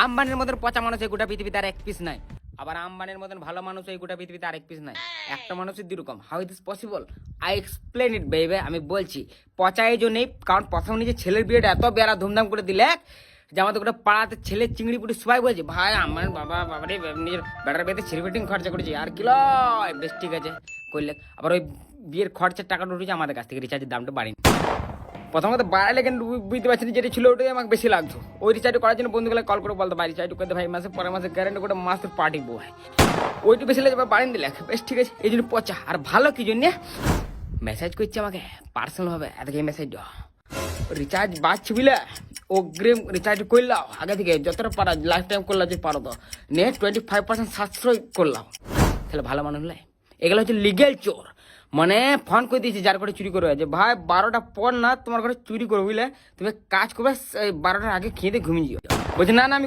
আম্বানির মতন পচা মানুষ এই গোটা পৃথিবীতে আর এক পিস নাই, আবার আম্বানির মতন ভালো মানুষ এই গোটা পৃথিবীতে আরেক পিস নাই। একটা মানুষের দুরকম। How it is possible? I explain it বেবে। আমি বলছি পচা এই জন্যই, কারণ প্রথম নিজের ছেলের বিয়েটা এত বেড়া ধুমধাম করে দিলে যে আমাদের গোটা পাড়াতে ছেলে চিংড়ি পুটি সবাই বলছে ভাই আমার বাবারে নিজের বেড়ার বিয়েতে সেলিব্রেটিং খরচা করেছি আর কি লয়, বেশ ঠিক আছে করলে। আবার ওই বিয়ের খরচার টাকাটা উঠেছে আমাদের কাছ থেকে, রিচার্জের দামটা বাড়িনি। প্রথমত বাড়ালে কিন্তু বুঝতে পারছি না, যেটা ছিল ওটাই আমাকে বেশি লাগতো। ওই রিচার্জ করার জন্য বন্ধুগুলো কল করে বলতো ভাই রিচার্জ করতে, ভাই মাসে পরের মাসে গ্যারেন্টি করে মাসের পার্টি বউ হয়, ওইটা বেশি লাগে বাড়িয়ে দিলে বেশ ঠিক আছে। এই জন্য পচা। আর ভালো কি জন্য মেসেজ করছে আমাকে পার্সোনাল ভাবে, এতকে মেসেজ রিচার্জ বাড়ছি বুঝলে, অগ্রিম রিচার্জ করলাও আগে থেকে যতটা পারা লাইফ টাইম করলাম যে পারো তো নেট 25% সাশ্রয় করলাম, তাহলে ভালো মানুষ নয়। এগুলো হচ্ছে লিগেল চোর। মানে ফোন করে দিয়েছি যার ঘরে চুরি করবে যে ভাই 12টা পর না তোমার ঘরে চুরি করবে বুঝলে, তুমি কাজ করবে 12টার আগে খেয়ে দিয়ে ঘুমিয়ে যাও। বলছে না না আমি